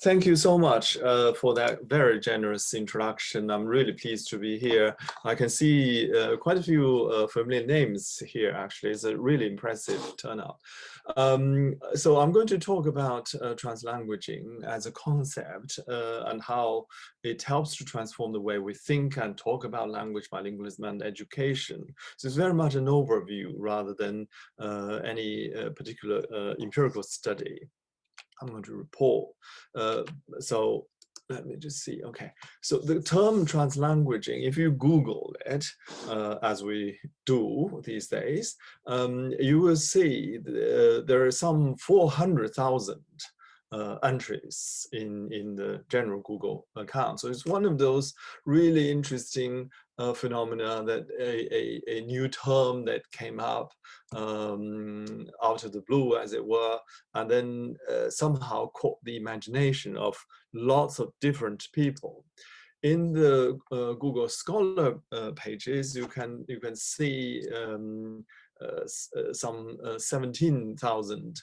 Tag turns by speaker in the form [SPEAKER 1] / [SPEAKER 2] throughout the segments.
[SPEAKER 1] Thank you so much for that very generous introduction. I'm really pleased to be here. I can see quite a few familiar names here, actually. It's a really impressive turnout. So I'm going to talk about translanguaging as a concept and how it helps to transform the way we think and talk about language, bilingualism, and education. So it's very much an overview rather than any particular empirical study. I'm going to report. So let me just see. Okay, so the term translanguaging, if you Google it, as we do these days, you will see there are some 400,000 entries in the general Google account. So it's one of those really interesting phenomena that a new term that came up out of the blue, as it were, and then somehow caught the imagination of lots of different people. In the Google Scholar pages, you can see some 17,000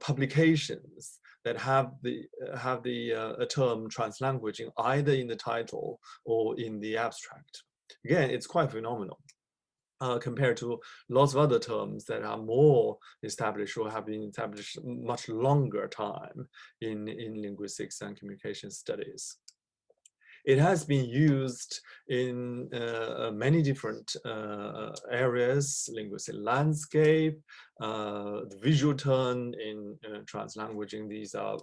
[SPEAKER 1] publications that have the term translanguaging either in the title or in the abstract. Again, it's quite phenomenal compared to lots of other terms that are more established or have been established much longer time in linguistics and communication studies. It has been used in many different areas: linguistic landscape, the visual turn in translanguaging. These are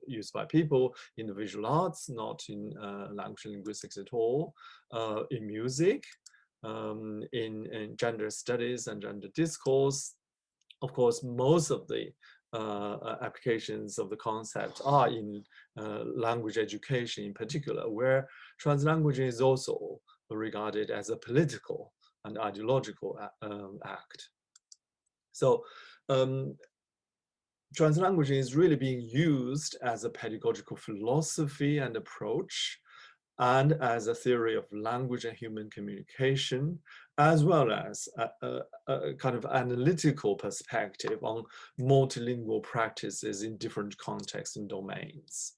[SPEAKER 1] used by people in the visual arts, not in language and linguistics at all, in music, in gender studies and gender discourse. Of course, most of the applications of the concept are in language education in particular, where translanguaging is also regarded as a political and ideological act. So translanguaging is really being used as a pedagogical philosophy and approach, and as a theory of language and human communication, as well as a kind of analytical perspective on multilingual practices in different contexts and domains.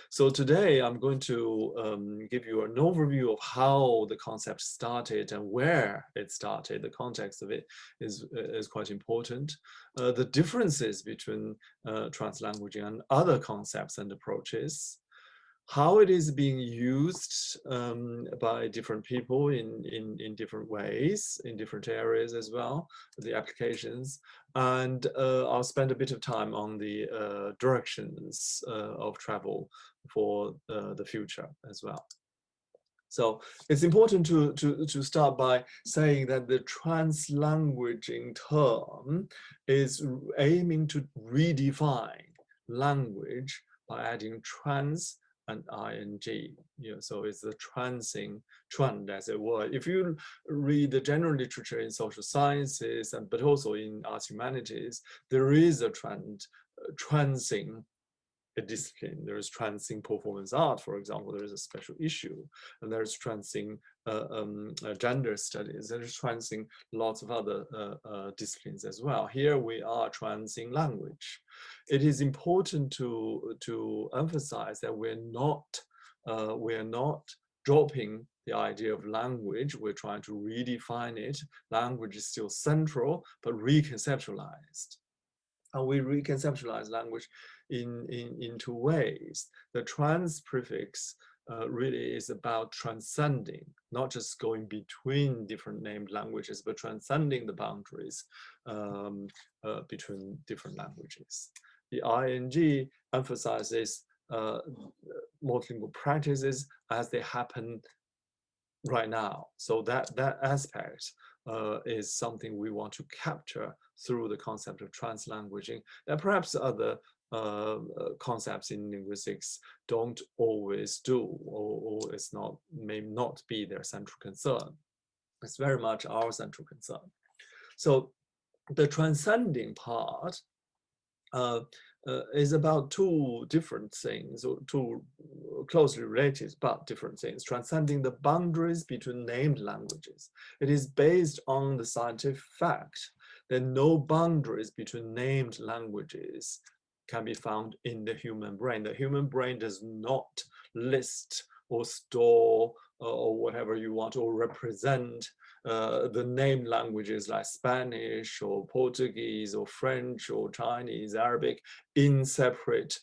[SPEAKER 1] So today I'm going to give you an overview of how the concept started and where it started. The context of it is quite important. The differences between translanguaging and other concepts and approaches, how it is being used by different people in different ways, in different areas as well, the applications. And I'll spend a bit of time on the directions of travel for the future as well. So it's important to start by saying that the translanguaging term is aiming to redefine language by adding trans and ing, so it's the transing trend, as it were. If you read the general literature in social sciences, but also in arts humanities, there is a trend transing a discipline. There is transing performance art, for example. There is a special issue, and there is transing gender studies. There is transing lots of other disciplines as well. Here we are transing language. It is important to emphasize that we're not dropping the idea of language. We're trying to redefine it. Language is still central, but reconceptualized. And we reconceptualize language in two ways. The trans prefix really is about transcending, not just going between different named languages, but transcending the boundaries between different languages. The ing emphasizes multilingual practices as they happen right now. So that aspect is something we want to capture through the concept of translanguaging, that perhaps other concepts in linguistics don't always do, or may not be their central concern. It's very much our central concern. So the transcending part is about two different things, or two closely related but different things. Transcending the boundaries between named languages. It is based on the scientific fact that no boundaries between named languages can be found in the human brain. The human brain does not list or store or whatever you want, or represent the named languages like Spanish or Portuguese or French or Chinese, Arabic in separate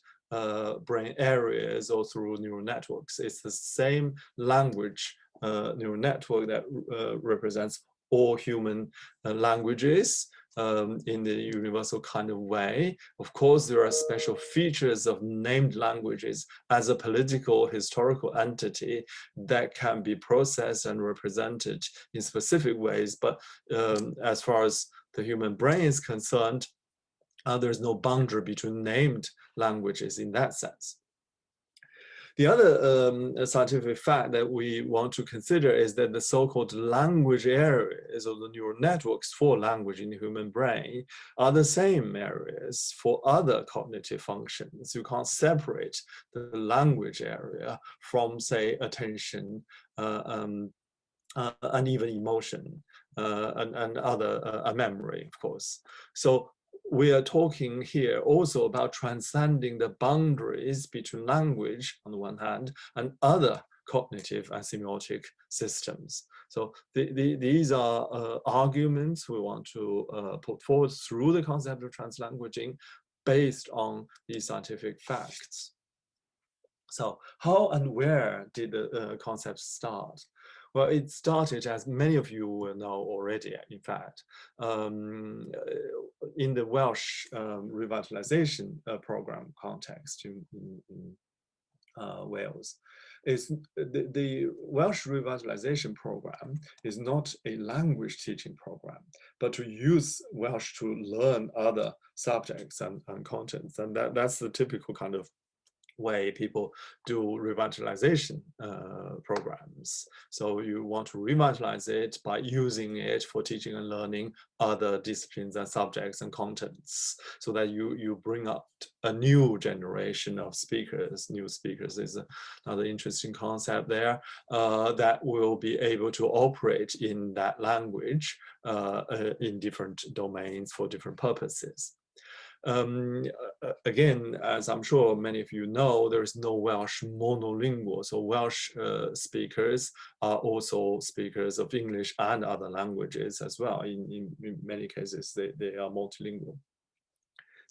[SPEAKER 1] brain areas or through neural networks. It's the same language neural network that represents all human languages in the universal kind of way. Of course, there are special features of named languages as a political historical entity that can be processed and represented in specific ways. But as far as the human brain is concerned, there's no boundary between named languages in that sense. The other scientific fact that we want to consider is that the so-called language areas, or the neural networks for language in the human brain, are the same areas for other cognitive functions. You can't separate the language area from, say, attention and even emotion and other memory, of course. So we are talking here also about transcending the boundaries between language on the one hand and other cognitive and semiotic systems. So these are arguments we want to put forward through the concept of translanguaging based on these scientific facts. So how and where did the concept start? Well, it started, as many of you will know already, in fact, in the Welsh revitalization program context in Wales. The Welsh revitalization program is not a language teaching program, but to use Welsh to learn other subjects and contents. And that's the typical kind of way people do revitalization programs. So you want to revitalize it by using it for teaching and learning other disciplines and subjects and contents, so that you bring up a new generation of speakers. New speakers is another interesting concept there, that will be able to operate in that language in different domains for different purposes. Again, as I'm sure many of you know, there is no Welsh monolingual. So Welsh speakers are also speakers of English and other languages as well. In many cases, they are multilingual.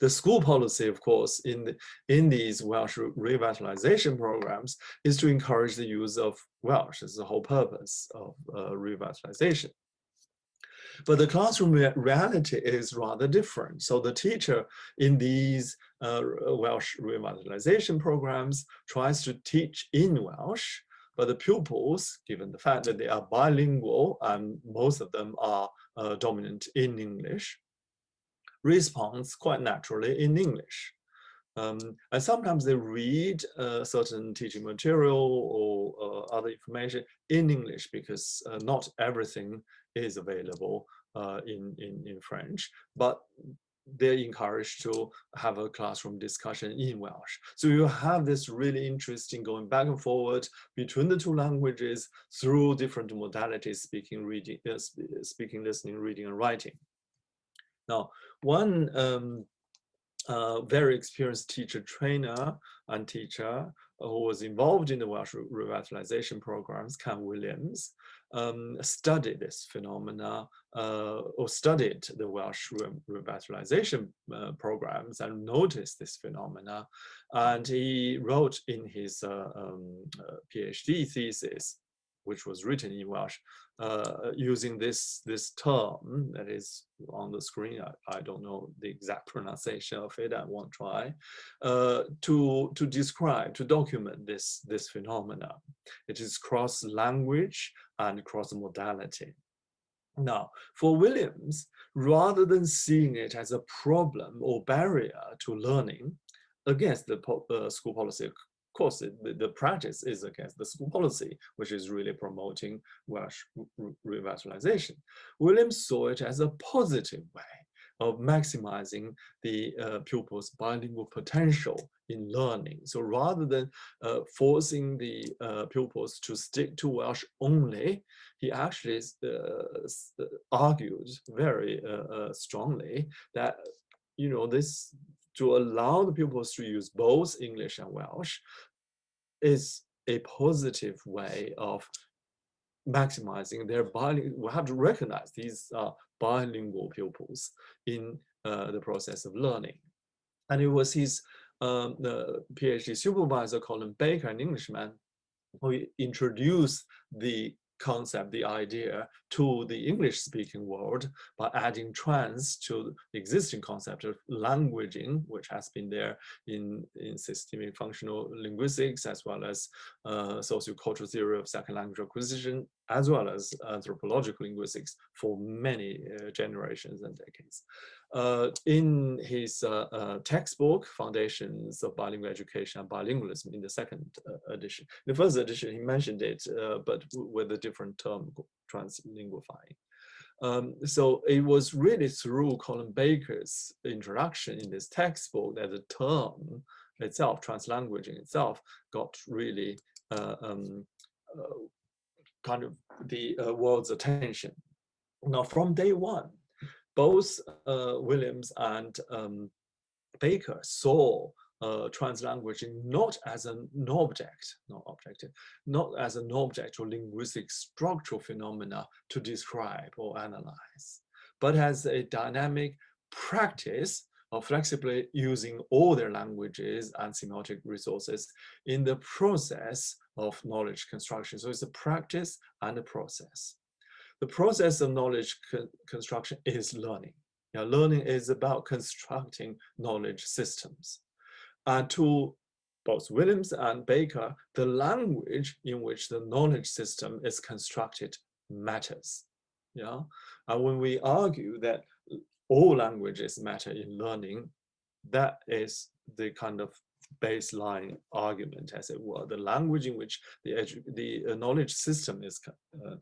[SPEAKER 1] The school policy, of course, in these Welsh revitalization programs is to encourage the use of Welsh. This is the whole purpose of revitalization. But the classroom reality is rather different. So the teacher in these Welsh revitalization programs tries to teach in Welsh, but the pupils, given the fact that they are bilingual and most of them are dominant in English, responds quite naturally in English. And sometimes they read certain teaching material or other information in English, because not everything is available in French, but they're encouraged to have a classroom discussion in Welsh. So you have this really interesting going back and forward between the two languages through different modalities: speaking, reading, speaking, listening, reading, and writing. Now, one very experienced teacher trainer and teacher who was involved in the Welsh revitalization programs, Cam Williams, studied this phenomena, or studied the Welsh revitalization programs and noticed this phenomena. And he wrote in his PhD thesis, which was written in Welsh, using this term that is on the screen. I don't know the exact pronunciation of it. I won't try to describe, to document this phenomena. It is cross-language and cross-modality. Now, for Williams, rather than seeing it as a problem or barrier to learning against the school policy, of course, the practice is against the school policy, which is really promoting Welsh revitalization. Williams saw it as a positive way of maximizing the pupils' bilingual potential in learning. So rather than forcing the pupils to stick to Welsh only, he actually argued very strongly that, you know, to allow the pupils to use both English and Welsh is a positive way of maximizing their bilingual. We have to recognize these bilingual pupils in the process of learning. And it was his the PhD supervisor, Colin Baker, an Englishman, who introduced the concept, the idea to the English-speaking world by adding trans to the existing concept of languaging, which has been there in systemic functional linguistics, as well as sociocultural theory of second language acquisition, as well as anthropological linguistics for many generations and decades. In his textbook, Foundations of Bilingual Education and Bilingualism, in the second edition. The first edition, he mentioned it, but with a different term, translinguifying. So it was really through Colin Baker's introduction in this textbook that the term itself, translanguaging itself, got really kind of the world's attention. Now, from day one, both Williams and Baker saw translanguaging not as an object, not as an object or linguistic structural phenomena to describe or analyze, but as a dynamic practice of flexibly using all their languages and semiotic resources in the process of knowledge construction. So it's a practice and a process. The process of knowledge construction is learning. Now, learning is about constructing knowledge systems. And to both Williams and Baker, the language in which the knowledge system is constructed matters. Yeah? And when we argue that all languages matter in learning, that is the kind of baseline argument, as it were. The language in which the knowledge system is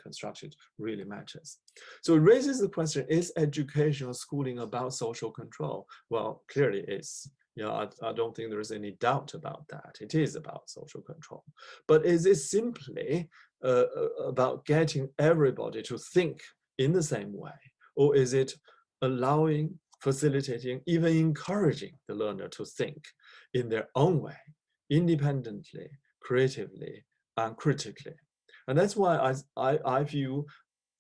[SPEAKER 1] constructed really matters. So it raises the question, is educational schooling about social control? Well, clearly it is. Yeah, I don't think there is any doubt about that. It is about social control. But is it simply about getting everybody to think in the same way? Or is it allowing, facilitating, even encouraging the learner to think in their own way, independently, creatively, and critically? And that's why I view,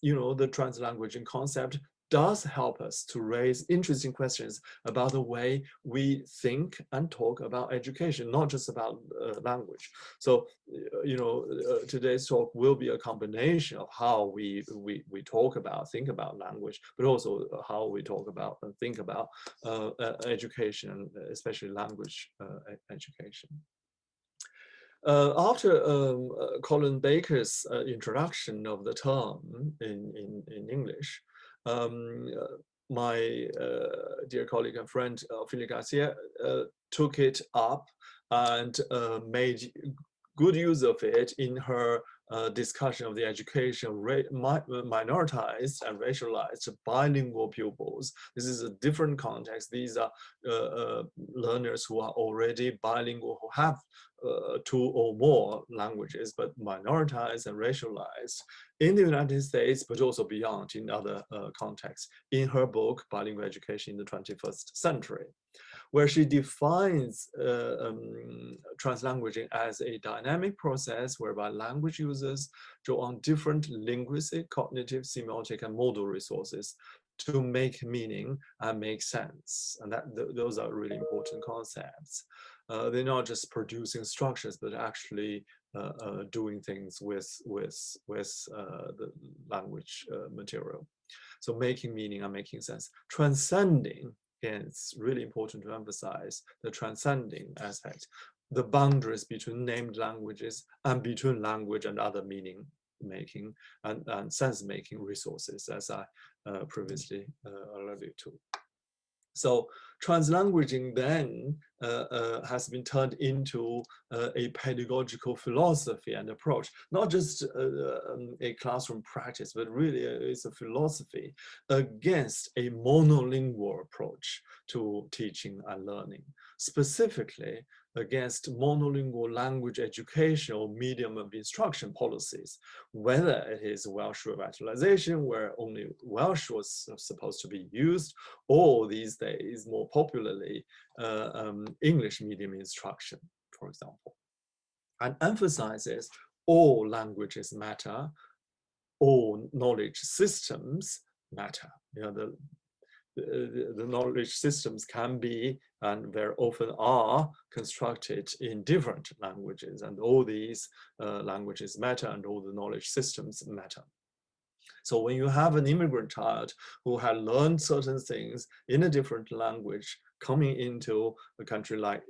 [SPEAKER 1] the translanguaging concept does help us to raise interesting questions about the way we think and talk about education, not just about language. So, today's talk will be a combination of how we talk about, think about language, but also how we talk about and think about education, especially language education. After Colin Baker's introduction of the term in English, my dear colleague and friend, Philip Garcia, took it up and made good use of it in her discussion of the education of minoritized and racialized bilingual pupils. This is a different context. These are learners who are already bilingual, who have 2 or more languages, but minoritized and racialized in the United States, but also beyond in other contexts, in her book, Bilingual Education in the 21st Century, where she defines translanguaging as a dynamic process whereby language users draw on different linguistic, cognitive, semiotic, and modal resources to make meaning and make sense. And those are really important concepts. They're not just producing structures, but actually doing things with the language material. So making meaning and making sense. Transcending, again, it's really important to emphasize the transcending aspect, the boundaries between named languages and between language and other meaning making and sense making resources, as I previously alluded to. So translanguaging then has been turned into a pedagogical philosophy and approach, not just a classroom practice, but really it's a philosophy against a monolingual approach to teaching and learning. specifically against monolingual language education or medium of instruction policies, whether it is Welsh revitalization, where only Welsh was supposed to be used, or these days, more popularly, English medium instruction, for example, and emphasizes all languages matter, all knowledge systems matter. You know, the knowledge systems can be, and very often are, constructed in different languages, and all these languages matter, and all the knowledge systems matter. So when you have an immigrant child who had learned certain things in a different language, coming into a country like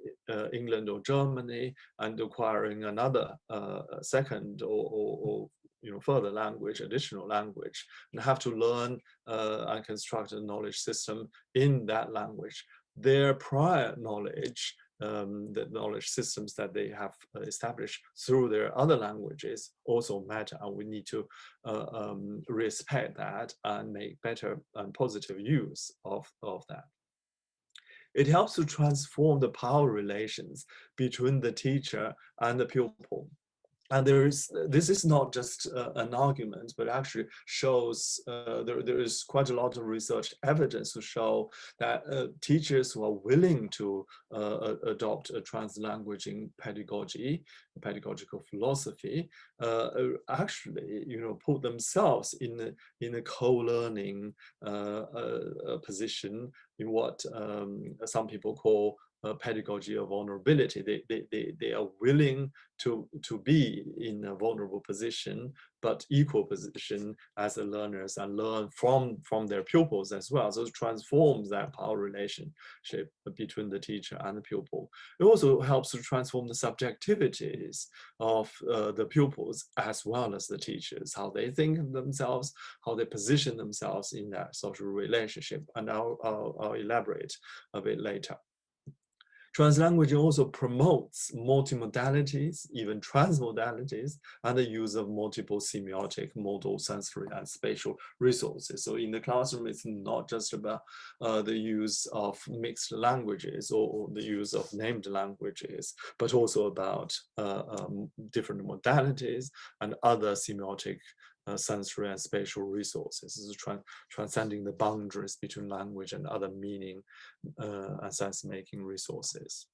[SPEAKER 1] England or Germany and acquiring another second or further language, additional language, and have to learn and construct a knowledge system in that language, their prior knowledge, the knowledge systems that they have established through their other languages also matter, and we need to respect that and make better and positive use of that. It helps to transform the power relations between the teacher and the pupil. And this is not just an argument, but actually shows there is quite a lot of research evidence to show that teachers who are willing to adopt a translanguaging pedagogy, pedagogical philosophy, actually, put themselves in a co-learning position in what some people call pedagogy of vulnerability. They are willing to be in a vulnerable position, but equal position as the learners, and learn from their pupils as well. So it transforms that power relationship between the teacher and the pupil. It also helps to transform the subjectivities of the pupils as well as the teachers, how they think of themselves, how they position themselves in that social relationship. And I'll elaborate a bit later. Translanguaging also promotes multimodalities, even transmodalities, and the use of multiple semiotic, modal, sensory, and spatial resources. So in the classroom, it's not just about the use of mixed languages or the use of named languages, but also about different modalities and other semiotic, sensory and spatial resources. This is transcending the boundaries between language and other meaning and sense-making resources.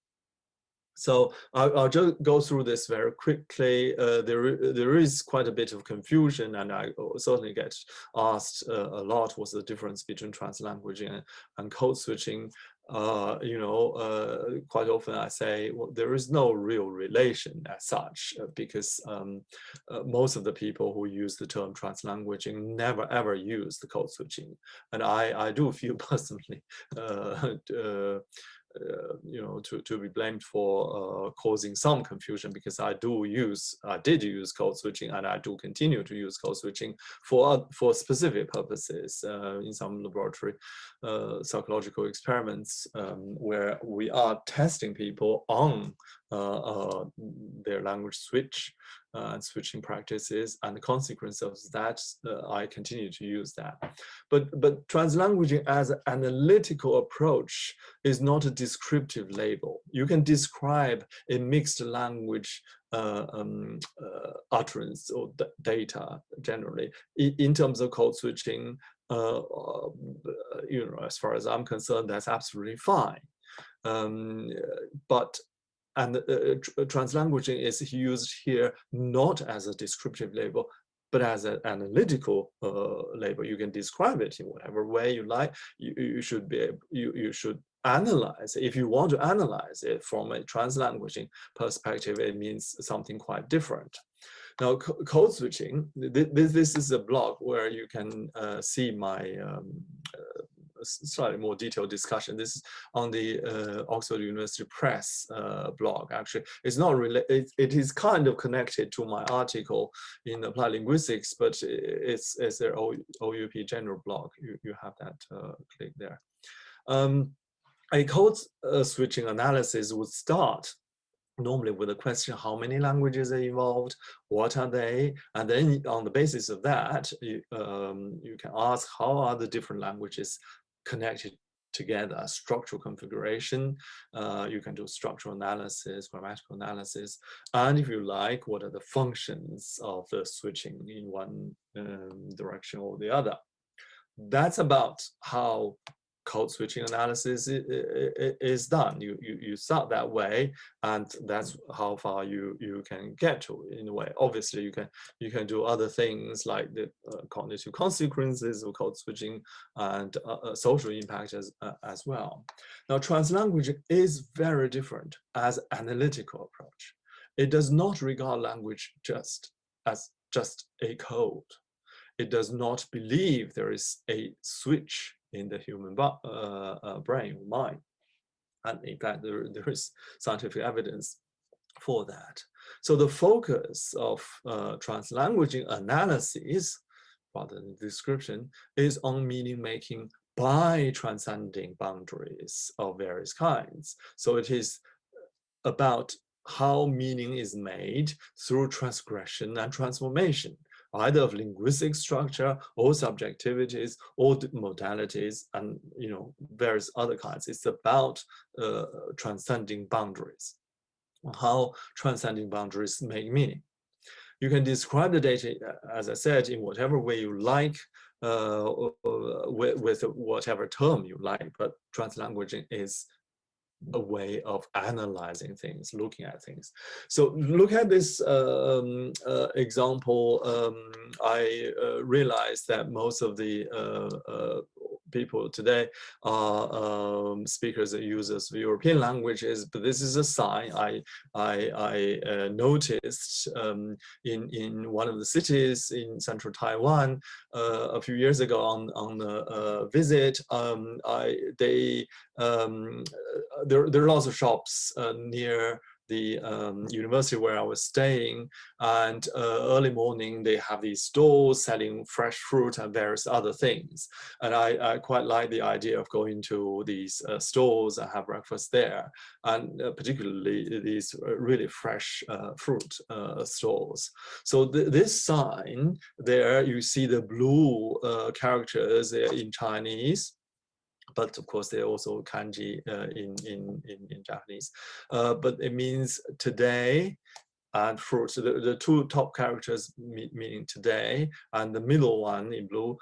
[SPEAKER 1] So I'll just go through this very quickly. There is quite a bit of confusion, and I certainly get asked a lot what's the difference between translanguaging and code switching. Quite often I say, well, there is no real relation as such, because most of the people who use the term translanguaging never ever use the code switching. And I do feel personally to be blamed for causing some confusion, because I did use code switching, and I do continue to use code switching for specific purposes in some laboratory psychological experiments where we are testing people on their language switch and switching practices, and the consequence of that, I continue to use that. But translanguaging as an analytical approach is not a descriptive label. You can describe a mixed language utterance or data generally. In terms of code switching, as far as I'm concerned, that's absolutely fine. Translanguaging is used here not as a descriptive label, but as an analytical label. You can describe it in whatever way you like. You should analyze it. If you want to analyze it from a translanguaging perspective, it means something quite different. Now, code switching, this is a blog where you can see my slightly more detailed discussion. This is on the Oxford University Press blog. Actually, it's not related. It is kind of connected to my article in Applied Linguistics, but it's their OUP general blog. You have that click there. A code switching analysis would start normally with a question: how many languages are involved? What are they? And then on the basis of that, you can ask, how are the different languages connected together, structural configuration. You can do structural analysis, grammatical analysis, and if you like, what are the functions of the switching in one direction or the other. That's about how code switching analysis is done. You start that way, and that's how far you can get to in a way. Obviously, you can do other things like the cognitive consequences of code switching and social impact as well. Now, translanguaging is very different as analytical approach. It does not regard language just as just a code. It does not believe there is a switch in the human brain or mind. And in fact, there is scientific evidence for that. So the focus of translanguaging analysis, rather than description, is on meaning making by transcending boundaries of various kinds. So it is about how meaning is made through transgression and transformation, either of linguistic structure or subjectivities or modalities and various other kinds. It's about transcending boundaries, how transcending boundaries make meaning. You can describe the data, as I said, in whatever way you like, with whatever term you like, but translanguaging is a way of analyzing things, looking at things. So look at this example. I realized that most of the people today are speakers and users of European languages, but this is a sign I noticed in one of the cities in central Taiwan a few years ago on a visit. There are lots of shops near the university where I was staying, and early morning they have these stores selling fresh fruit and various other things. And I quite like the idea of going to these stores and have breakfast there, and particularly these really fresh fruit stores. So this sign there, you see the blue characters in Chinese, but of course, they're also kanji in Japanese. But it means today and fruit. So the two top characters meaning today, and the middle one in blue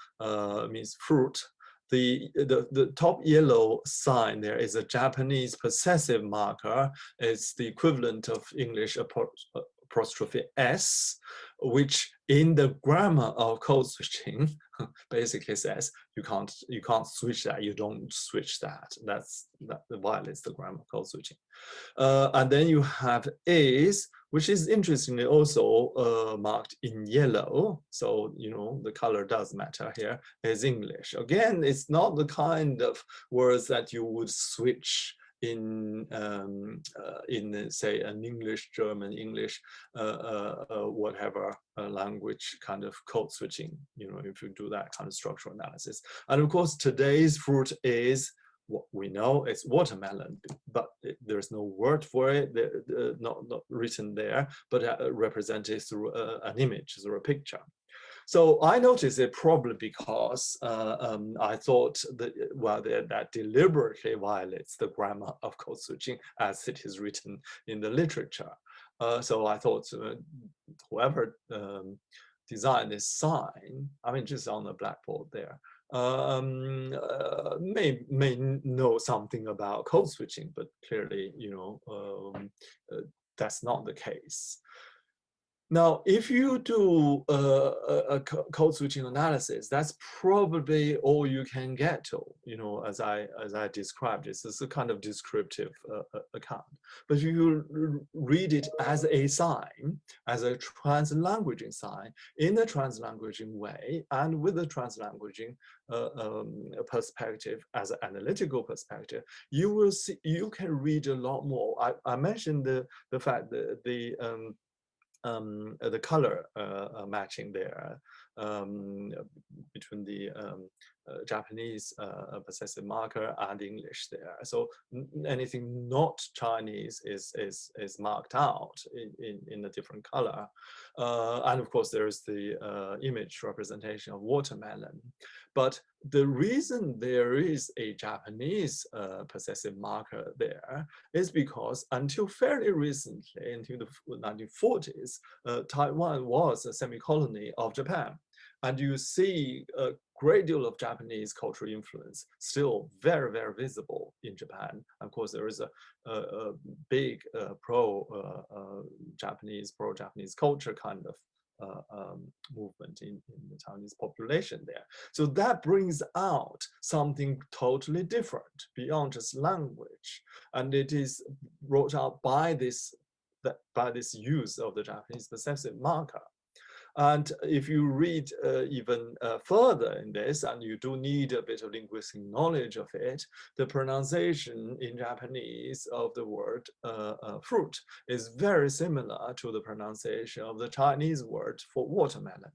[SPEAKER 1] means fruit. The top yellow sign there is a Japanese possessive marker. It's the equivalent of English apostrophe S, which in the grammar of code switching basically says you can't switch that. You don't switch that. That violates the grammar of code switching. And then you have is, which is interestingly also marked in yellow. So the color does matter here. Is English. Again, it's not the kind of words that you would switch in say an English, German, English, whatever language kind of code switching, if you do that kind of structural analysis. And of course, today's fruit is what we know, it's watermelon, but there's no word for it, not written there, but represented through an image, through a picture. So I noticed it probably because I thought that, that deliberately violates the grammar of code switching as it is written in the literature. So I thought whoever designed this sign, I mean, just on the blackboard there, may know something about code switching, but clearly, that's not the case. Now, if you do a code switching analysis, that's probably all you can get to, as I described. This is a kind of descriptive account. But if you read it as a sign, as a translanguaging sign, in a translanguaging way, and with a translanguaging perspective, as an analytical perspective, you will see, you can read a lot more. I mentioned the fact that the color matching there between the Japanese possessive marker and English there. So anything not Chinese is marked out in a different color. And of course, there is the image representation of watermelon. But the reason there is a Japanese possessive marker there is because until fairly recently, until the 1940s, Taiwan was a semi-colony of Japan. And you see a great deal of Japanese cultural influence still very, very visible in Japan. Of course, there is a big pro-Japanese culture kind of movement in the Chinese population there. So that brings out something totally different beyond just language. And it is brought out by this use of the Japanese possessive marker. And if you read even further in this, and you do need a bit of linguistic knowledge of it, the pronunciation in Japanese of the word fruit is very similar to the pronunciation of the Chinese word for watermelon.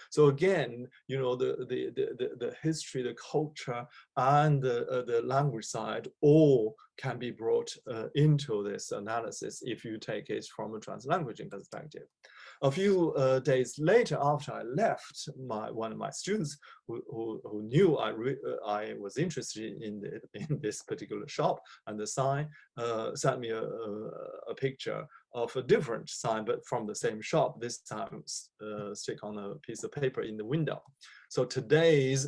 [SPEAKER 1] So again, you know, the history, the culture, and the language side all can be brought into this analysis if you take it from a translanguaging perspective. A few days later, after I left, one of my students who knew I was interested in this particular shop and the sign sent me a picture of a different sign, but from the same shop. This time, stick on a piece of paper in the window. So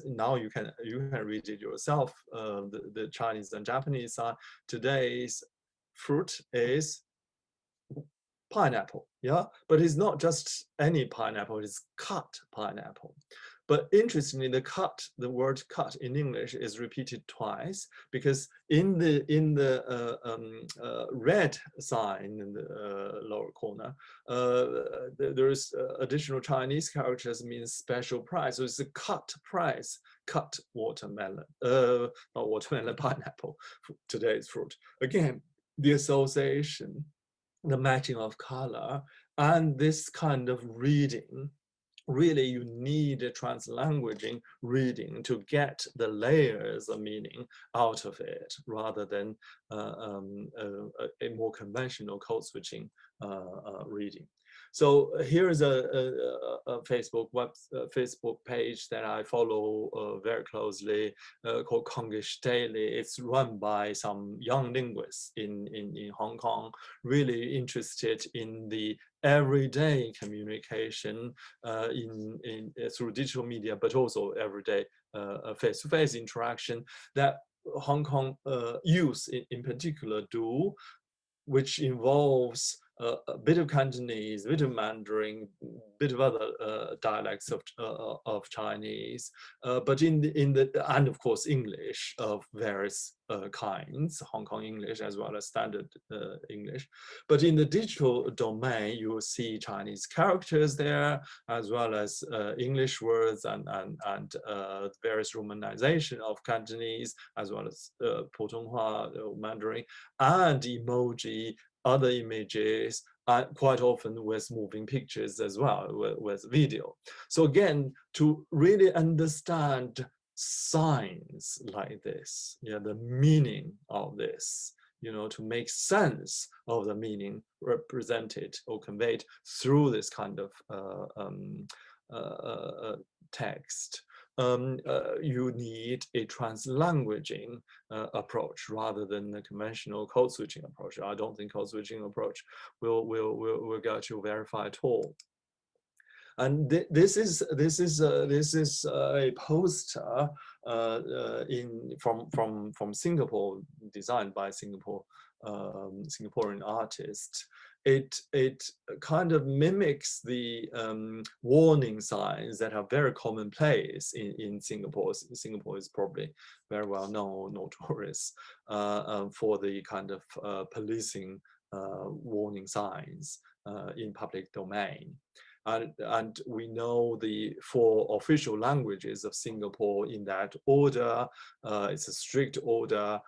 [SPEAKER 1] now you can read it yourself. The Chinese and Japanese sign. Today's fruit is pineapple, yeah, but it's not just any pineapple, it's cut pineapple. But interestingly, the word cut in English is repeated twice, because in the red sign in the lower corner, there is additional Chinese characters means special price. So it's a cut price, cut watermelon, not watermelon, pineapple, today's fruit. Again, the association, the matching of color, and this kind of reading. Really, you need a translanguaging reading to get the layers of meaning out of it, rather than a more conventional code switching reading. So here is a Facebook page that I follow very closely called Kongish Daily. It's run by some young linguists in Hong Kong, really interested in the everyday communication through digital media, but also everyday face-to-face interaction that Hong Kong youth in particular do, which involves a bit of Cantonese, a bit of Mandarin, a bit of other dialects of Chinese, but and of course English of various kinds, Hong Kong English as well as standard English. But in the digital domain, you will see Chinese characters there, as well as English words and various romanization of Cantonese, as well as Putonghua, Mandarin, and emoji, other images, quite often with moving pictures as well, with video. So again, to really understand signs like this, the meaning of this, to make sense of the meaning represented or conveyed through this kind of text, you need a translanguaging approach rather than the conventional code switching approach. I don't think code switching approach will get you very far at all. And this is a poster from Singapore, designed by Singaporean artist. It kind of mimics the warning signs that are very commonplace in Singapore. Singapore is probably very well known, notorious for the kind of policing warning signs in public domain. And we know the 4 official languages of Singapore in that order. It's a strict order: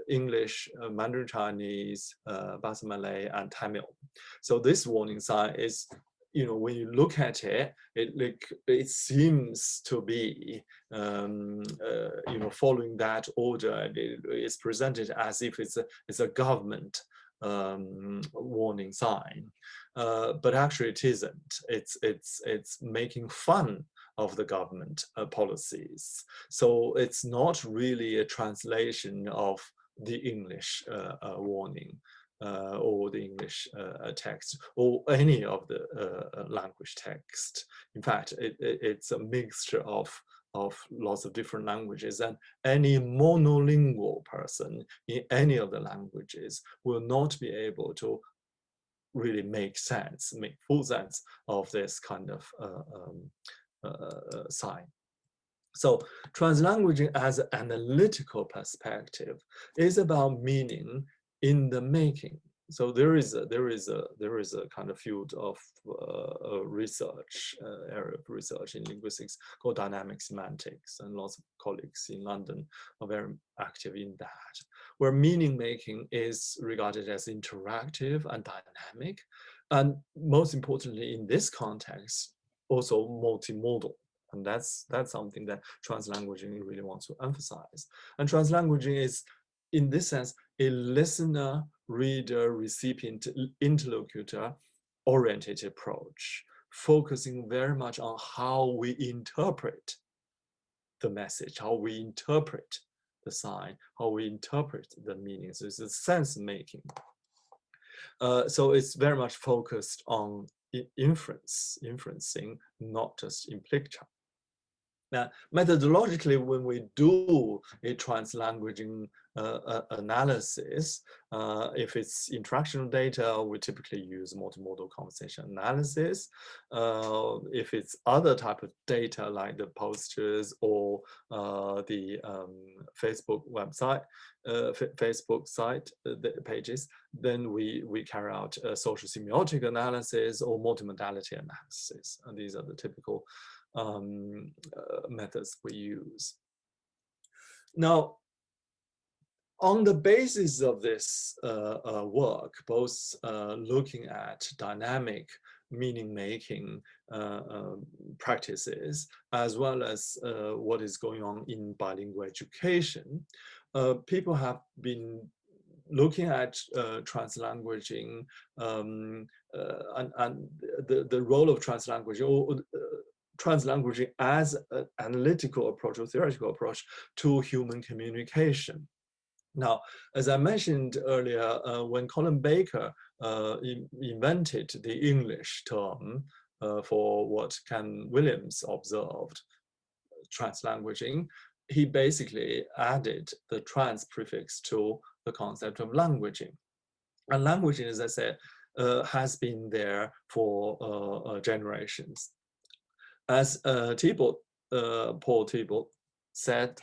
[SPEAKER 1] English, Mandarin Chinese, Bahasa Malay, and Tamil. So this warning sign is when you look at it, it seems to be, following that order. It's presented as if it's a government warning sign, but actually it isn't. It's making fun of the government policies. So it's not really a translation of the English warning or the English text or any of the language text. In fact, it's a mixture of lots of different languages, and any monolingual person in any of the languages will not be able to really make full sense of this kind of sign. So translanguaging as an analytical perspective is about meaning in the making. So there is a kind of field of research, area of research in linguistics called dynamic semantics, and lots of colleagues in London are very active in that, where meaning making is regarded as interactive and dynamic, and most importantly in this context, also multimodal. And that's something that translanguaging really wants to emphasize. And translanguaging is, in this sense, a listener, reader, recipient, interlocutor oriented approach, focusing very much on how we interpret the message, how we interpret the sign, how we interpret the meaning. So it's a sense making. So it's very much focused on inferencing, not just implication. Now, methodologically, when we do a translanguaging analysis, if it's interactional data, we typically use multimodal conversation analysis. If it's other type of data like the posters or the Facebook website, Facebook site the pages, then we carry out a social semiotic analysis or multimodality analysis. And these are the typical methods we use. Now, on the basis of this work, both looking at dynamic meaning-making practices, as well as what is going on in bilingual education, people have been looking at translanguaging and the role of translanguaging, or translanguaging as an analytical approach or theoretical approach to human communication. Now, as I mentioned earlier, when Colin Baker invented the English term for what Ken Williams observed, translanguaging, he basically added the trans prefix to the concept of languaging. And languaging, as I said, has been there for generations. As Paul Thibault said,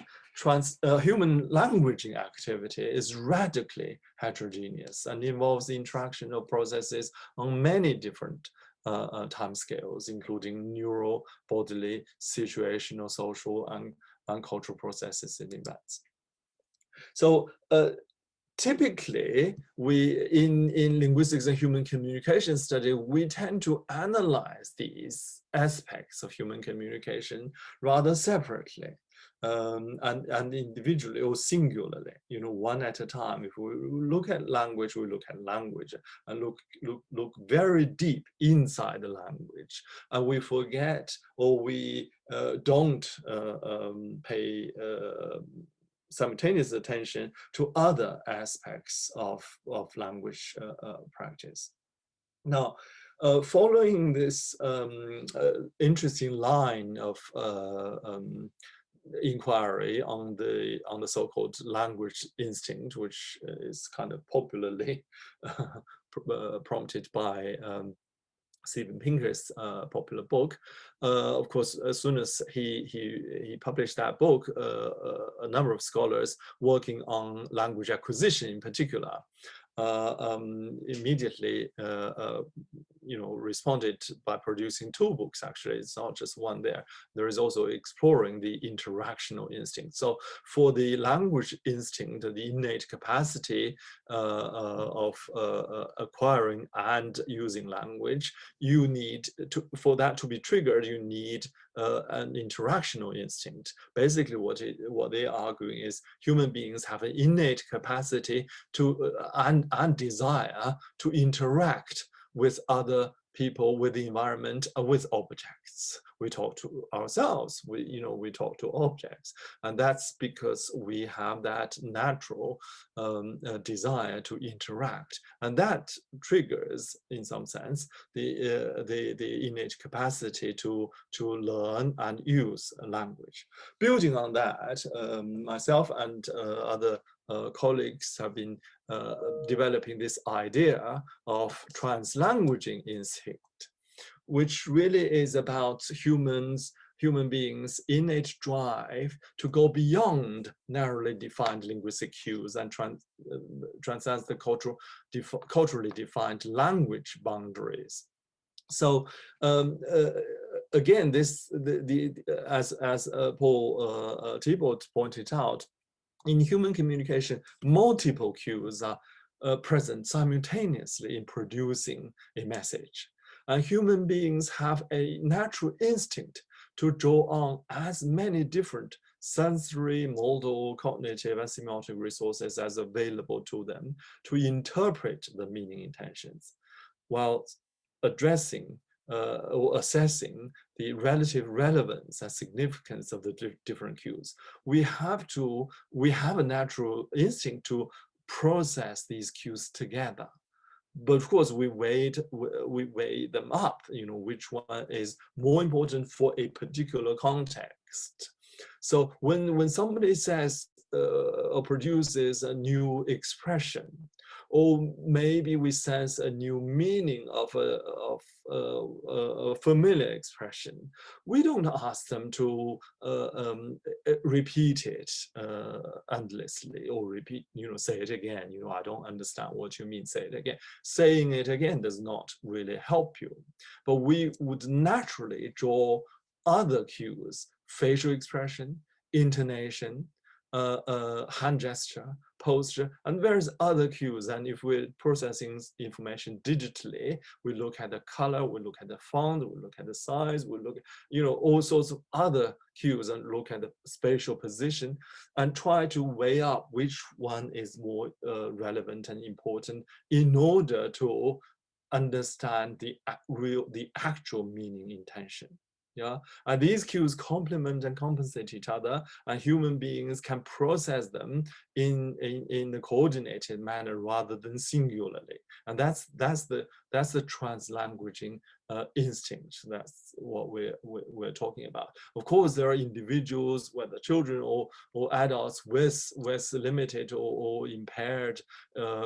[SPEAKER 1] human languaging activity is radically heterogeneous and involves the interaction of processes on many different timescales, including neural, bodily, situational, social, and cultural processes and events. So typically, in linguistics and human communication study, we tend to analyze these aspects of human communication rather separately and individually or singularly, one at a time. If we look at language, we look at language and look very deep inside the language, and we forget or we don't pay simultaneous attention to other aspects of language practice. Now, following this interesting line of inquiry on the so-called language instinct, which is kind of popularly prompted by Steven Pinker's popular book. Of course, as soon as he published that book, a number of scholars working on language acquisition in particular immediately responded by producing 2 books. Actually, it's not just one there. There is also exploring the interactional instinct. So for the language instinct, the innate capacity of acquiring and using language, you need to, for that to be triggered, you need an interactional instinct. Basically, what they are arguing is human beings have an innate capacity to and desire to interact with other people, with the environment, with objects. We talk to ourselves, we talk to objects, and that's because we have that natural desire to interact, and that triggers, in some sense, the innate capacity to learn and use a language. Building on that, myself and other colleagues have been developing this idea of translanguaging instinct, which really is about human beings' innate drive to go beyond narrowly defined linguistic cues and transcend the culturally defined language boundaries. So again, as Paul Thibault pointed out, in human communication, multiple cues are present simultaneously in producing a message. And human beings have a natural instinct to draw on as many different sensory, modal, cognitive, and semiotic resources as available to them to interpret the meaning intentions, while addressing or assessing the relative relevance and significance of the different cues. We have a natural instinct to process these cues together. But of course, we weigh them up, which one is more important for a particular context. So when somebody says or produces a new expression, or maybe we sense a new meaning of a familiar expression, we don't ask them to repeat it endlessly, or say it again. I don't understand what you mean, say it again. Saying it again does not really help you. But we would naturally draw other cues: facial expression, intonation, hand gesture, posture, and various other cues. And if we're processing information digitally, we look at the color, we look at the font, we look at the size, we look at all sorts of other cues, and look at the spatial position, and try to weigh up which one is more relevant and important in order to understand the actual meaning intention. Yeah, and these cues complement and compensate each other, and human beings can process them in a coordinated manner rather than singularly. And that's the translanguaging instinct. That's what we're talking about. Of course, there are individuals, whether children or adults, with limited or impaired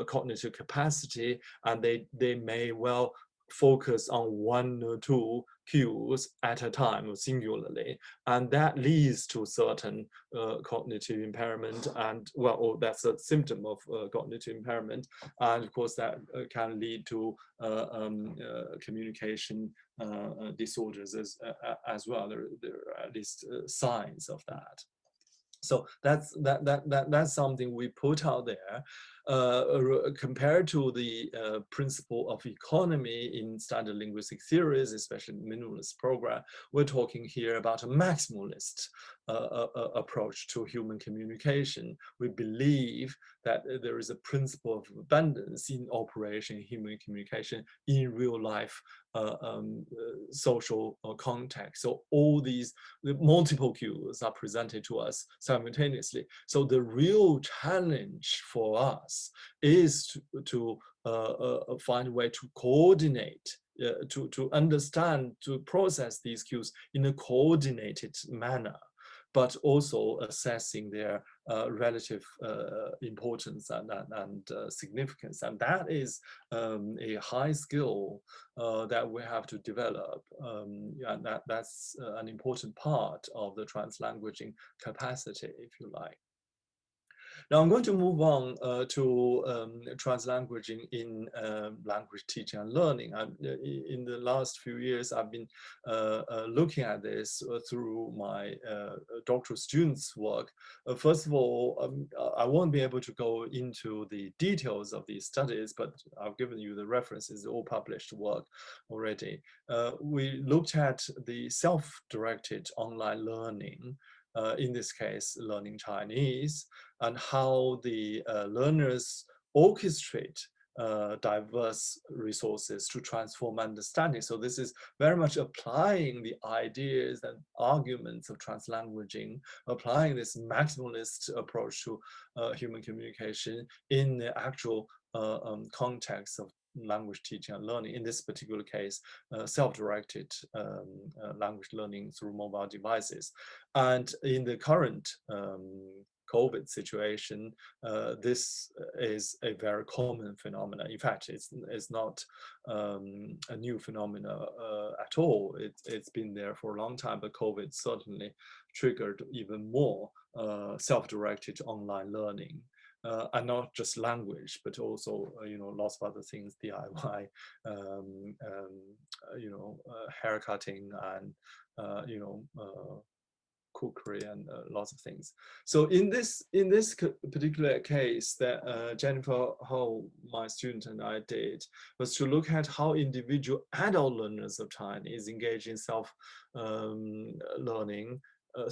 [SPEAKER 1] cognitive capacity, and they may well focus on 1 or 2 cues at a time, or singularly, and that leads to certain cognitive impairment, and or that's a symptom of cognitive impairment, and of course that can lead to communication disorders as well. There are at least signs of that. So that's something we put out there. Compared to the principle of economy in standard linguistic theories, especially minimalist program, we're talking here about a maximalist approach to human communication. We believe that there is a principle of abundance in operation in human communication in real life social context. So all these multiple cues are presented to us simultaneously. So the real challenge for us is to find a way to coordinate, to understand, to process these cues in a coordinated manner, but also assessing their relative importance and significance. And that is a high skill that we have to develop. And that's an important part of the translanguaging capacity, if you like. Now I'm going to move on to translanguaging in language teaching and learning. In the last few years, I've been looking at this through my doctoral students' work. First of all, I won't be able to go into the details of these studies, but I've given you the references, all published work already. We looked at the self-directed online learning, in this case, learning Chinese, and how the learners orchestrate diverse resources to transform understanding. So this is very much applying the ideas and arguments of translanguaging, applying this maximalist approach to human communication in the actual context of language teaching and learning. In this particular case, self-directed language learning through mobile devices. And in the current COVID situation, this is a very common phenomenon. In fact, it's not a new phenomenon at all. It's been there for a long time, but COVID certainly triggered even more self-directed online learning. And not just language, but also lots of other things, DIY, hair cutting, and cookery, and lots of things. So in this particular case that Jennifer Ho, my student, and I did, was to look at how individual adult learners of Chinese engage in self-learning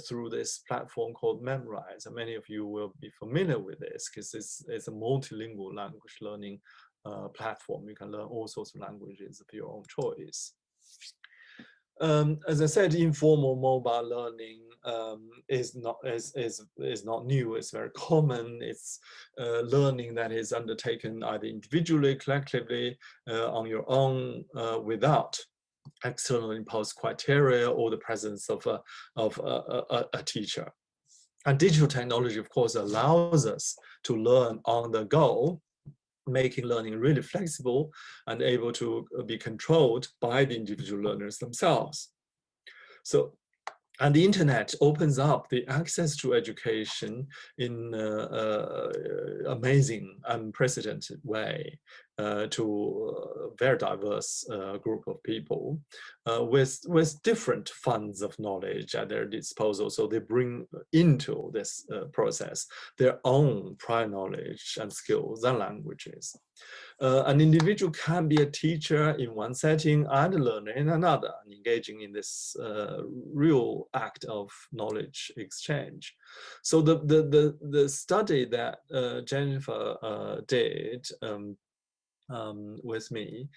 [SPEAKER 1] through this platform called Memrise. And many of you will be familiar with this because it's a multilingual language learning platform. You can learn all sorts of languages of your own choice. As I said, informal mobile learning is not new. It's very common. It's learning that is undertaken either individually, collectively, on your own, without external impulse criteria or the presence of a teacher. And digital technology, of course, allows us to learn on the go, making learning really flexible and able to be controlled by the individual learners themselves. So, and the internet opens up the access to education in an amazing, unprecedented way to a very diverse group of people with different funds of knowledge at their disposal. So they bring into this process their own prior knowledge and skills and languages. An individual can be a teacher in one setting and a learner in another, engaging in this real act of knowledge exchange. So the study that Jennifer did with me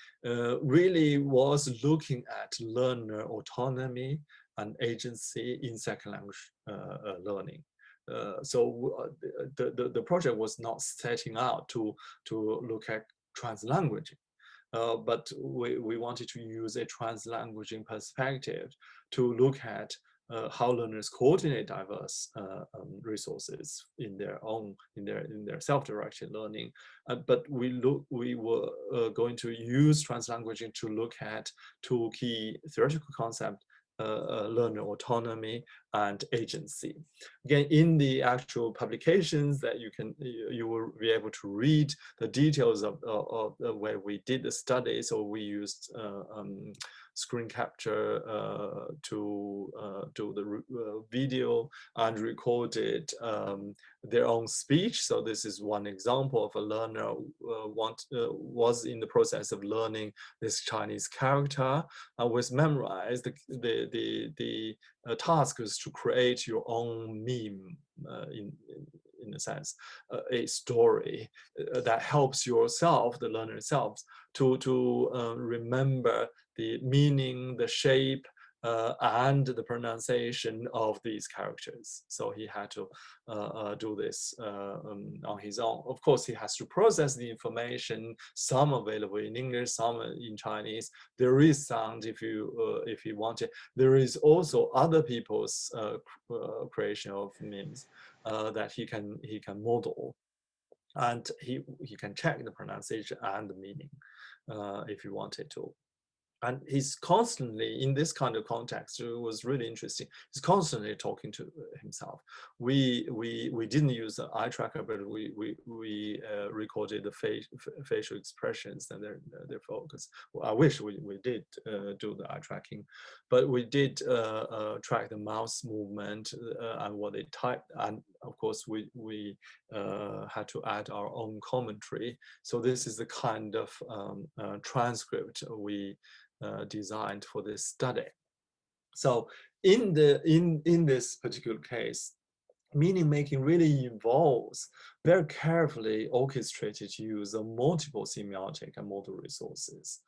[SPEAKER 1] really was looking at learner autonomy and agency in second language learning. So the project was not setting out to look at translanguaging, but we wanted to use a translanguaging perspective to look at how learners coordinate diverse resources in their self-directed learning. But we were going to use translanguaging to look at two key theoretical concepts: learner autonomy and agency. Again, in the actual publications that you will be able to read the details of where we did the study. So we used screen capture to do the video and recorded their own speech. So this is one example of a learner was in the process of learning this Chinese character. Was memorized. The task is to create your own meme in a sense, a story that helps yourself, the learner itself, to remember the meaning, the shape, and the pronunciation of these characters. So he had to do this on his own. Of course, he has to process the information, some available in English, some in Chinese. There is sound if you want it. There is also other people's creation of memes that he can model. And he can check the pronunciation and the meaning if you wanted to. And he's constantly, in this kind of context, it was really interesting. He's constantly talking to himself. We didn't use the eye tracker, but we recorded the facial expressions and their focus. Well, I wish we did do the eye tracking, but we did track the mouse movement and what they typed. And of course, we had to add our own commentary. So this is the kind of transcript we designed for this study. So in this particular case, meaning making really involves very carefully orchestrated use of multiple semiotic and modal resources.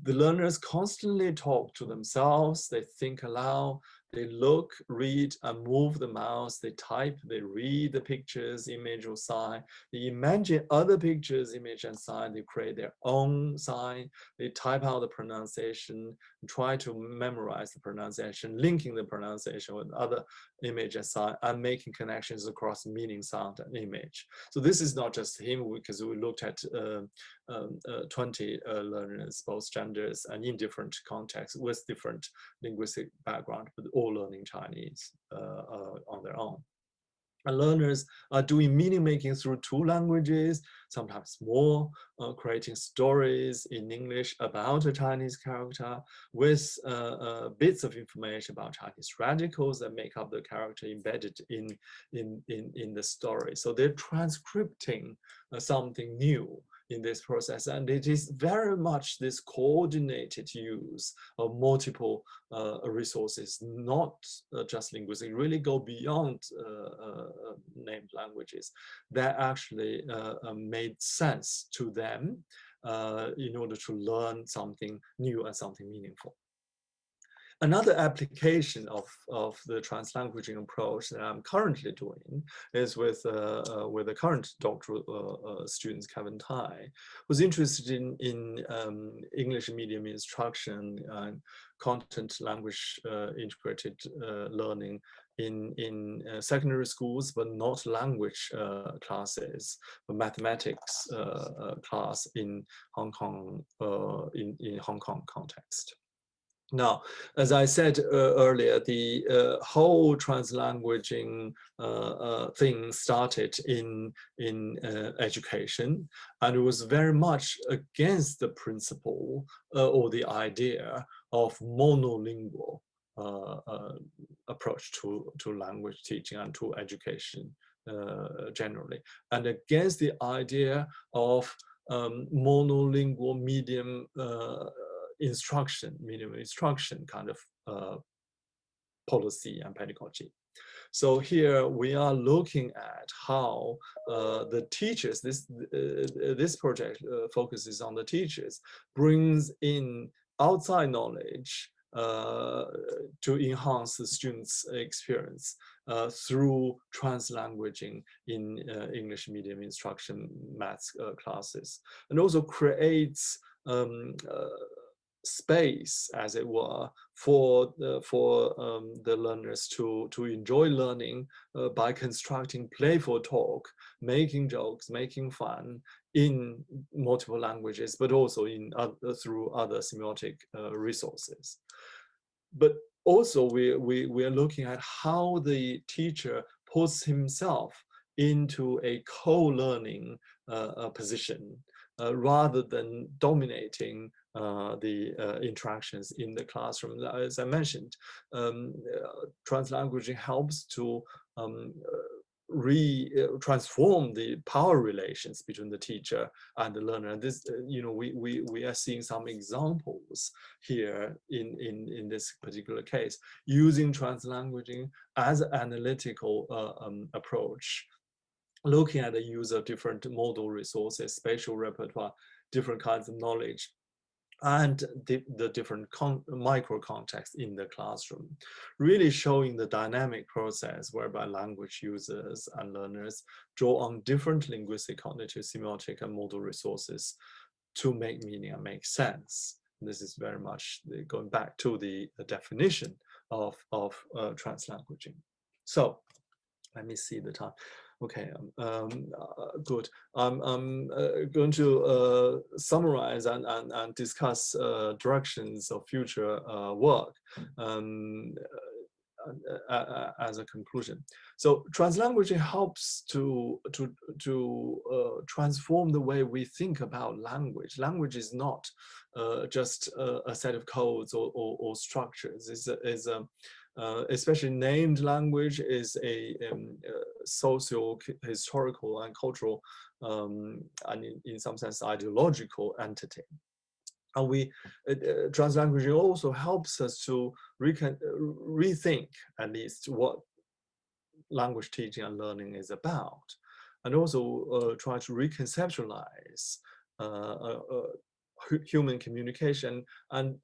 [SPEAKER 1] The learners constantly talk to themselves, they think aloud, they look, read, and move the mouse, they type, they read the pictures, image or sign, they imagine other pictures, image and sign, they create their own sign, they type out the pronunciation, try to memorize the pronunciation, linking the pronunciation with other image and sign, and making connections across meaning, sound, and image. So this is not just him, because we looked at 20 learners, both genders and in different contexts with different linguistic background, but all learning Chinese on their own. And learners are doing meaning making through 2 languages, sometimes more, creating stories in English about a Chinese character with bits of information about Chinese radicals that make up the character embedded in the story. So they're transcripting something new in this process, and it is very much this coordinated use of multiple resources, not just linguistic, really go beyond named languages, that actually made sense to them in order to learn something new and something meaningful. Another application of the translanguaging approach that I'm currently doing is with the current doctoral student, Kevin Tai, who's interested in English medium instruction and content language integrated learning in secondary schools, but not language classes, but mathematics class in Hong Kong, in Hong Kong context. Now, as I said earlier, the whole translanguaging thing started in education, and it was very much against the principle or the idea of monolingual approach to language teaching and to education generally, and against the idea of monolingual medium medium instruction kind of policy and pedagogy. So here we are looking at how the teachers, this project focuses on the teachers, brings in outside knowledge to enhance the students' experience through translanguaging in English medium instruction maths classes, and also creates space, as it were, for the learners to enjoy learning by constructing playful talk, making jokes, making fun in multiple languages, but also through other semiotic resources. But also we are looking at how the teacher puts himself into a co-learning position rather than dominating the interactions in the classroom. As I mentioned, translanguaging helps to transform the power relations between the teacher and the learner. And this, we are seeing some examples here in this particular case, using translanguaging as an analytical approach, looking at the use of different modal resources, spatial repertoire, different kinds of knowledge, and the different micro context in the classroom, really showing the dynamic process whereby language users and learners draw on different linguistic, cognitive, semiotic, and modal resources to make meaning and make sense. And this is very much going back to the definition of translanguaging. So let me see the time. Okay, good. I'm going to summarize and discuss directions of future work as a conclusion. So translanguaging helps to transform the way we think about language. Language is not just a set of codes or structures. Especially named language is a socio, historical, and cultural, and in some sense ideological entity. And translanguaging also helps us to rethink at least what language teaching and learning is about, and also try to reconceptualize human communication and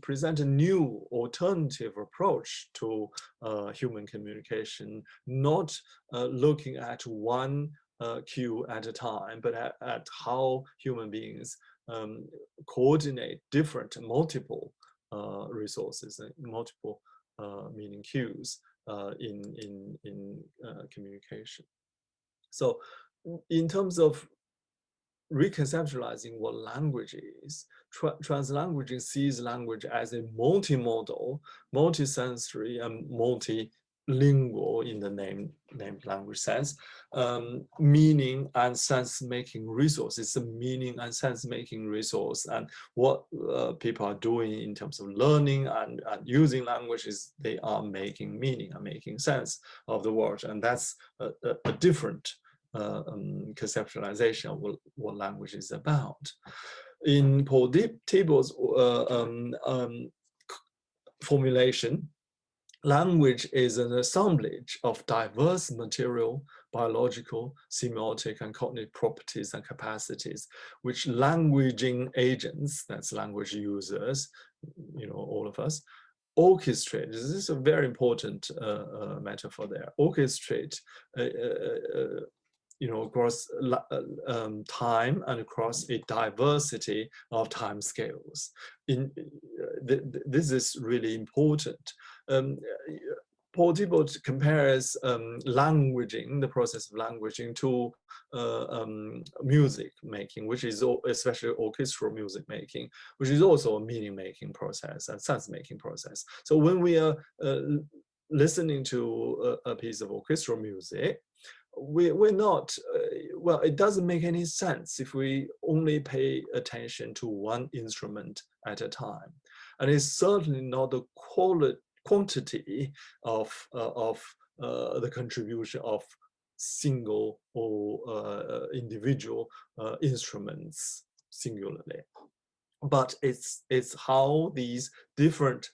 [SPEAKER 1] present a new alternative approach to human communication, not looking at one cue at a time, but at how human beings coordinate multiple resources and multiple meaning cues in communication. So in terms of reconceptualizing what language is, translanguaging sees language as a multimodal, multisensory, and multilingual in the named language sense, meaning and sense-making resource. It's a meaning and sense-making resource. And what people are doing in terms of learning and using language is they are making meaning and making sense of the world. And that's a different conceptualization of what language is about. In Paul Thibault's formulation, language is an assemblage of diverse material, biological, semiotic, and cognitive properties and capacities, which languaging agents, that's language users, all of us, orchestrate. This is a very important metaphor there. Orchestrate across time and across a diversity of time scales. This is really important. Paul Thibault compares languaging, the process of languaging, to music making, which is especially orchestral music making, which is also a meaning making process and sense making process. So when we are listening to a piece of orchestral music, we're not, well, it doesn't make any sense if we only pay attention to one instrument at a time. And it's certainly not the quantity of the contribution of single or individual instruments singularly. But it's how these different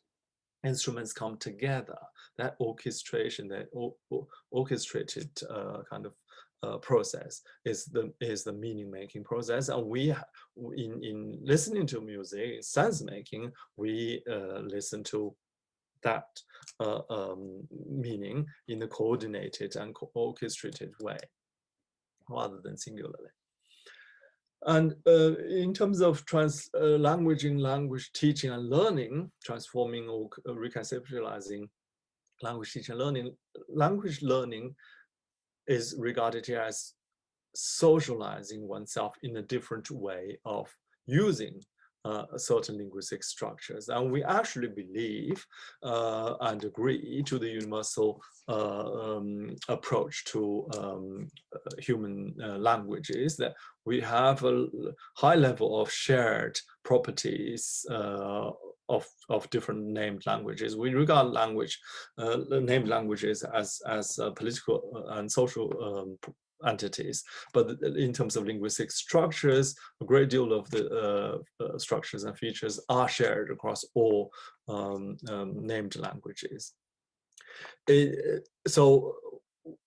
[SPEAKER 1] instruments come together, that orchestration, that orchestrated kind of process is the meaning making process. And we, in listening to music, sense making, we listen to that meaning in a coordinated and orchestrated way, rather than singularly. And in terms of languaging, language teaching and learning, transforming or reconceptualizing language teaching and learning, language learning is regarded here as socializing oneself in a different way of using certain linguistic structures. And we actually believe and agree to the universal approach to human languages, that we have a high level of shared properties of different named languages. We regard named languages as political and social entities, but in terms of linguistic structures, a great deal of the structures and features are shared across all named languages. So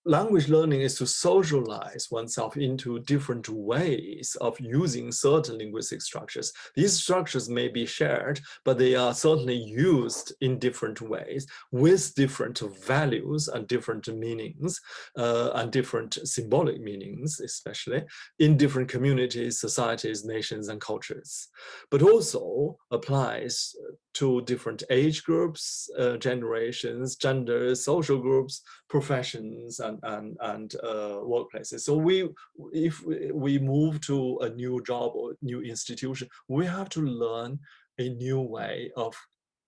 [SPEAKER 1] language learning is to socialize oneself into different ways of using certain linguistic structures. These structures may be shared, but they are certainly used in different ways with different values and different meanings and different symbolic meanings, especially in different communities, societies, nations, and cultures, but also applies to different age groups, generations, genders, social groups, professions, and workplaces. So if we move to a new job or new institution, we have to learn a new way of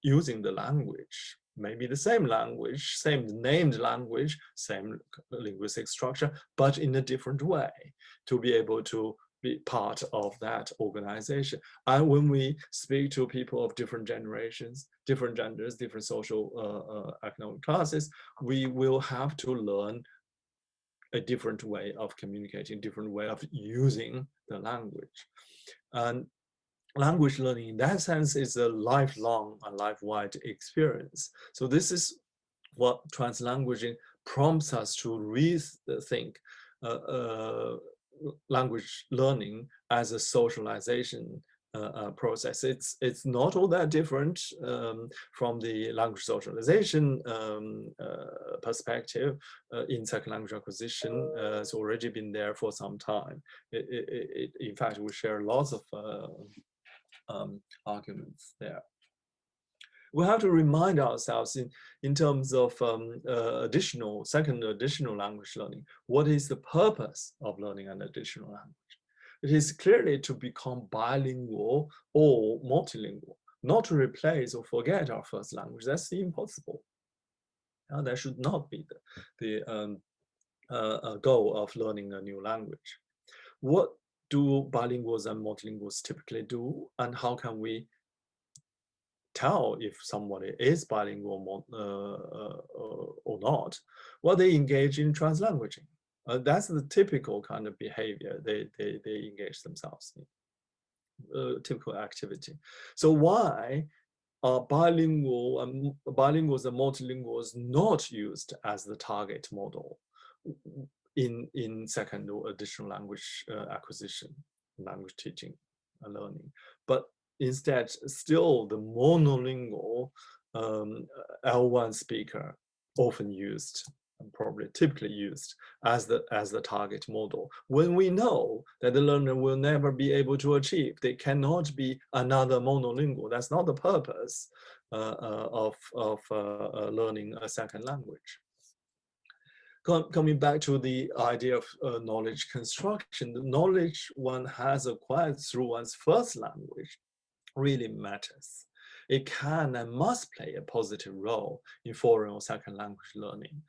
[SPEAKER 1] using the language. Maybe the same language, same named language, same linguistic structure, but in a different way to be able to be part of that organization. And when we speak to people of different generations, different genders, different social economic classes, we will have to learn a different way of communicating, different way of using the language. And language learning in that sense is a lifelong and life-wide experience. So this is what translanguaging prompts us to rethink language learning as a socialization process. It's not all that different from the language socialization perspective in second language acquisition. It's already been there for some time. In fact, we share lots of arguments there. We have to remind ourselves in terms of second additional language learning, what is the purpose of learning an additional language? It is clearly to become bilingual or multilingual, not to replace or forget our first language. That's impossible. That should not be the goal of learning a new language. What do bilinguals and multilinguals typically do, and how can we tell if somebody is bilingual or not? Well, they engage in translanguaging. That's the typical kind of behavior they engage themselves in, typical activity. So why are bilinguals and multilinguals not used as the target model in second or additional language acquisition, language teaching and learning, but instead still the monolingual L1 speaker often used and probably typically used as the target model, when we know that the learner will never be able to achieve? They cannot be another monolingual. That's not the purpose of learning a second language. Coming back to the idea of knowledge construction, the knowledge one has acquired through one's first language really matters. It can and must play a positive role in foreign or second language learning.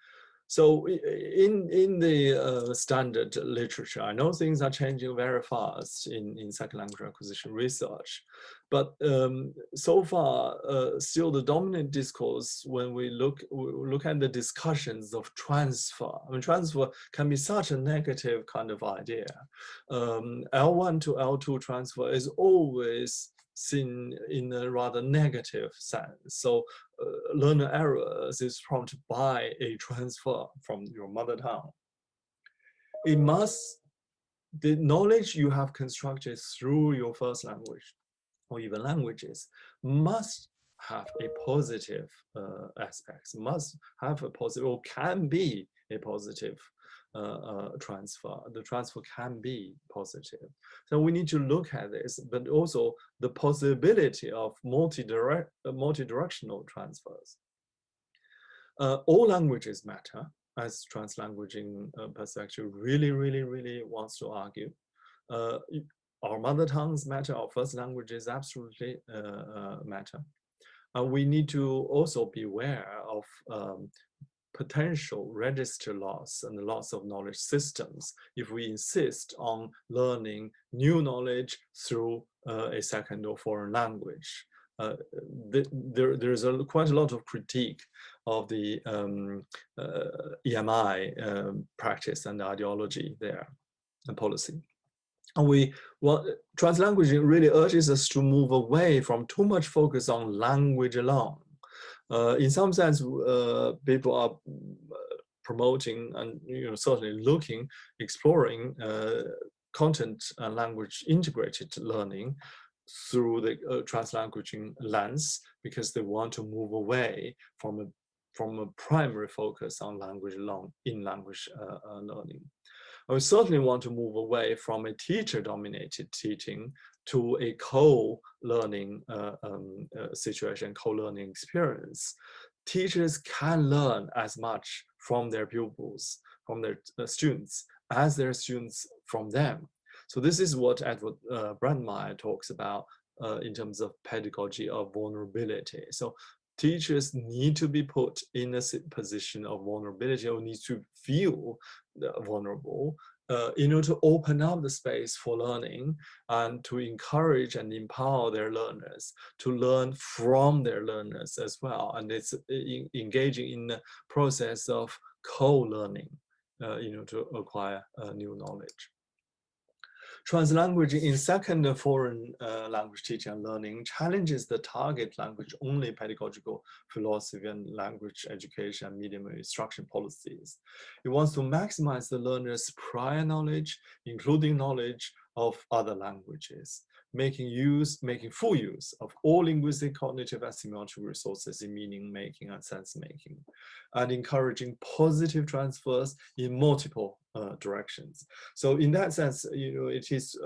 [SPEAKER 1] So in the standard literature, I know things are changing very fast in second language acquisition research, but so far, still the dominant discourse when we look at the discussions of transfer. I mean, transfer can be such a negative kind of idea. L1 to L2 transfer is always seen in a rather negative sense. So learner errors is prompted by a transfer from your mother tongue. The knowledge you have constructed through your first language or even languages must have a positive aspects, must have a positive or can be a positive transfer. The transfer can be positive. So we need to look at this, but also the possibility of multi-directional transfers. All languages matter, as translanguaging perspective really wants to argue. Our mother tongues matter, our first languages absolutely matter. We need to also be aware of potential register loss and the loss of knowledge systems if we insist on learning new knowledge through a second or foreign language. There's quite a lot of critique of the EMI practice and ideology there and policy. And translanguaging really urges us to move away from too much focus on language alone. In some sense, people are promoting and certainly exploring content and language integrated learning through the translanguaging lens, because they want to move away from a primary focus on language alone in language learning. We certainly want to move away from a teacher-dominated teaching to a co-learning situation, co-learning experience. Teachers can learn as much from their pupils from their students as their students from them. So this is what Edward Brandmeier talks about in terms of pedagogy of vulnerability. So teachers need to be put in a position of vulnerability, or need to feel vulnerable in order to open up the space for learning and to encourage and empower their learners to learn from their learners as well. And it's engaging in the process of co-learning, to acquire new knowledge. Translanguaging in second foreign language teaching and learning challenges the target language only pedagogical philosophy and language education and medium instruction policies. It wants to maximize the learner's prior knowledge, including knowledge of other languages, making full use of all linguistic, cognitive, and semiotic resources in meaning making and sense making, and encouraging positive transfers in multiple directions. So in that sense, it is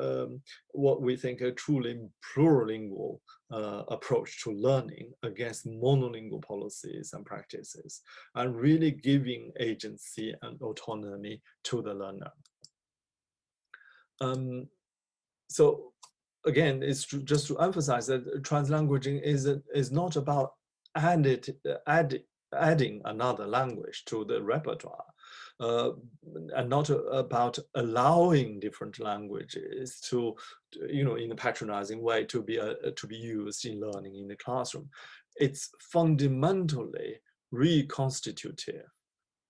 [SPEAKER 1] what we think a truly plurilingual approach to learning against monolingual policies and practices, and really giving agency and autonomy to the learner. So again, it's just to emphasize that translanguaging is not about adding another language to the repertoire, and not about allowing different languages to, in a patronizing way, to be used in learning in the classroom. It's fundamentally reconstitutive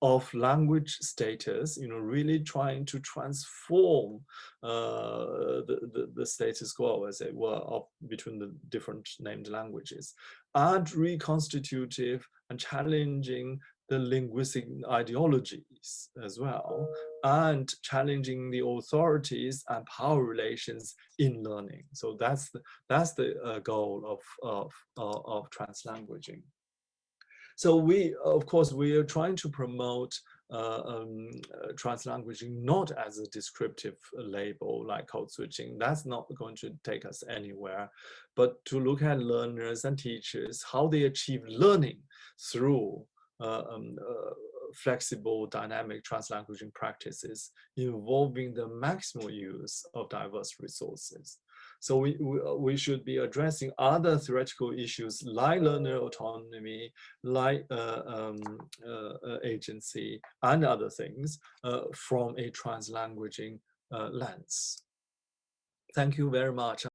[SPEAKER 1] of language status, really trying to transform the status quo, as it were, between the different named languages, and reconstitutive and challenging the linguistic ideologies as well, and challenging the authorities and power relations in learning. So that's the goal of translanguaging. So of course, we are trying to promote translanguaging not as a descriptive label like code switching. That's not going to take us anywhere, but to look at learners and teachers, how they achieve learning through flexible, dynamic translanguaging practices involving the maximal use of diverse resources. So we should be addressing other theoretical issues like learner autonomy, like agency, and other things from a translanguaging lens. Thank you very much.